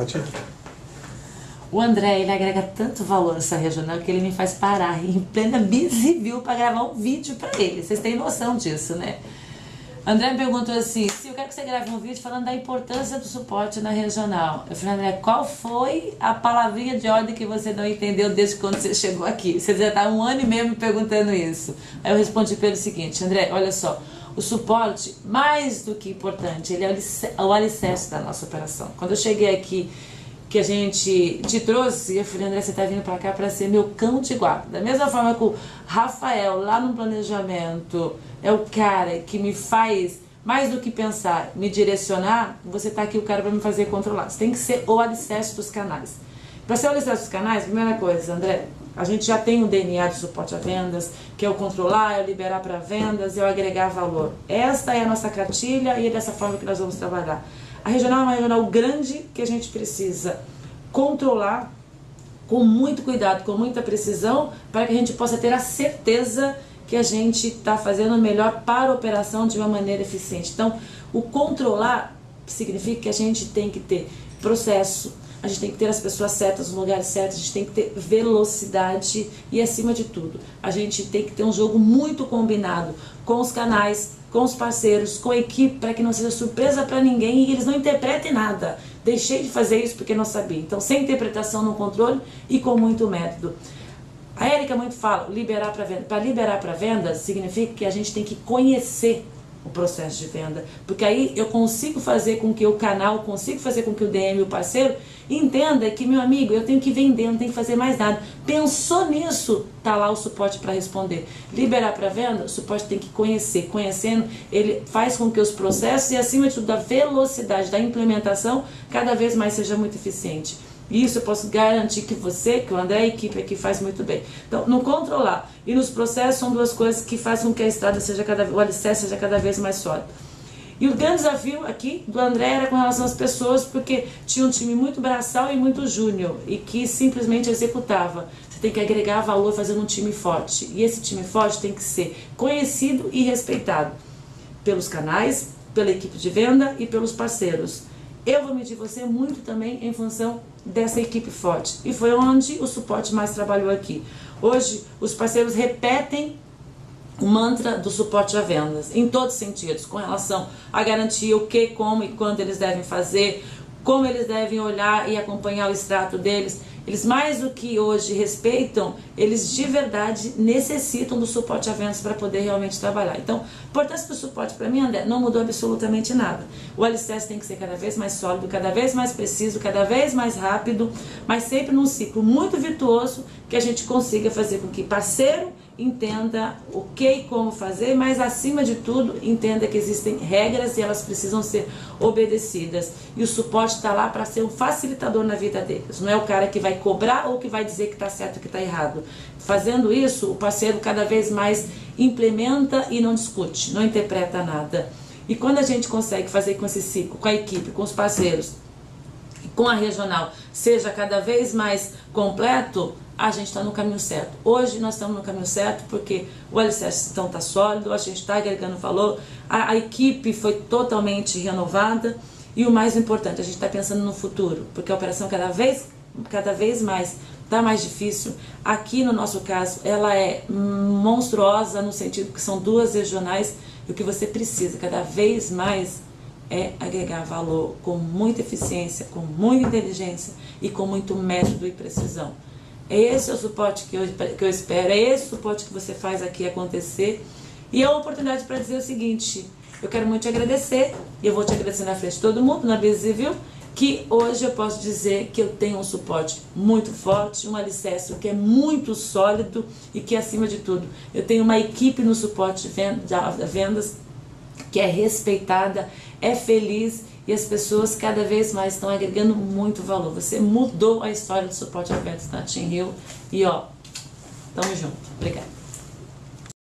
Pode ir. O André, ele agrega tanto valor nessa regional que ele me faz parar em plena Bizivil para gravar um vídeo para ele. Vocês têm noção disso, né? André me perguntou assim, se eu quero que você grave um vídeo falando da importância do suporte na regional. Eu falei, André, qual foi a palavrinha de ordem que você não entendeu desde quando você chegou aqui? Você já está 1 ano e meio me perguntando isso. Aí eu respondi pelo seguinte, André, olha só, o suporte, mais do que importante, ele é o alicerce da nossa operação. Quando eu cheguei aqui, que a gente te trouxe, eu falei, André, você está vindo para cá para ser meu cão de guarda. Da mesma forma que o Rafael, lá no planejamento, é o cara que me faz, mais do que pensar, me direcionar, você está aqui o cara para me fazer controlar. Você tem que ser o alicerce dos canais. Para ser o alicerce dos canais, primeira coisa, André, a gente já tem o DNA de suporte a vendas, que é o controlar, é o liberar para vendas, é o agregar valor. Esta é a nossa cartilha e é dessa forma que nós vamos trabalhar. A regional é uma regional grande que a gente precisa controlar com muito cuidado, com muita precisão, para que a gente possa ter a certeza que a gente está fazendo o melhor para a operação de uma maneira eficiente. Então, o controlar significa que a gente tem que ter processo, a gente tem que ter as pessoas certas nos lugares certos, a gente tem que ter velocidade e, acima de tudo, a gente tem que ter um jogo muito combinado com os canais, com os parceiros, com a equipe, para que não seja surpresa para ninguém e eles não interpretem nada. Deixei de fazer isso porque não sabia. Então, sem interpretação no controle e com muito método. A Érica muito fala, liberar para venda. Para liberar para venda significa que a gente tem que conhecer o processo de venda, porque aí eu consigo fazer com que o canal, consigo fazer com que o DM, o parceiro, entenda que, meu amigo, eu tenho que vender, não tenho que fazer mais nada. Pensou nisso, tá lá o suporte para responder. Liberar para venda, o suporte tem que conhecer. Conhecendo, ele faz com que os processos e, acima de tudo, a velocidade da implementação cada vez mais seja muito eficiente. Isso eu posso garantir que você, que o André, a equipe aqui faz muito bem. Então, no controlar e nos processos são duas coisas que fazem com que a estrada seja o alicerce seja cada vez mais sólido. E o grande desafio aqui do André era com relação às pessoas, porque tinha um time muito braçal e muito júnior, e que simplesmente executava. Você tem que agregar valor fazendo um time forte. E esse time forte tem que ser conhecido e respeitado pelos canais, pela equipe de venda e pelos parceiros. Eu vou medir você muito também em função dessa equipe forte. E foi onde o suporte mais trabalhou aqui. Hoje, os parceiros repetem o mantra do suporte a vendas, em todos os sentidos, com relação a garantir o que, como e quando eles devem fazer, como eles devem olhar e acompanhar o extrato deles. Eles, mais do que hoje respeitam, eles de verdade necessitam do suporte a vendas para poder realmente trabalhar. Então, a importância do suporte para mim, André, não mudou absolutamente nada. O alicerce tem que ser cada vez mais sólido, cada vez mais preciso, cada vez mais rápido, mas sempre num ciclo muito virtuoso que a gente consiga fazer com que parceiro entenda o que e como fazer, mas acima de tudo entenda que existem regras e elas precisam ser obedecidas. E o suporte está lá para ser um facilitador na vida deles. Não é o cara que vai cobrar ou que vai dizer que está certo ou que está errado. Fazendo isso, o parceiro cada vez mais implementa e não discute, não interpreta nada. E quando a gente consegue fazer com esse ciclo, com a equipe, com os parceiros, com a regional, seja cada vez mais completo, a gente está no caminho certo. Hoje nós estamos no caminho certo porque o alicerce então está sólido, a gente está agregando valor, a equipe foi totalmente renovada e o mais importante, a gente está pensando no futuro, porque a operação cada vez mais está mais difícil. Aqui no nosso caso, ela é monstruosa no sentido que são 2 regionais e o que você precisa cada vez mais é agregar valor com muita eficiência, com muita inteligência e com muito método e precisão. Esse é o suporte que eu espero, é esse o suporte que você faz aqui acontecer. E é uma oportunidade para dizer o seguinte, eu quero muito te agradecer, e eu vou te agradecer na frente de todo mundo, na Bizivil, que hoje eu posso dizer que eu tenho um suporte muito forte, um alicerce que é muito sólido e que, acima de tudo, eu tenho uma equipe no suporte de vendas que é respeitada, é feliz e as pessoas cada vez mais estão agregando muito valor. Você mudou a história do suporte a vendas na Team Rio e ó, tamo junto. Obrigada.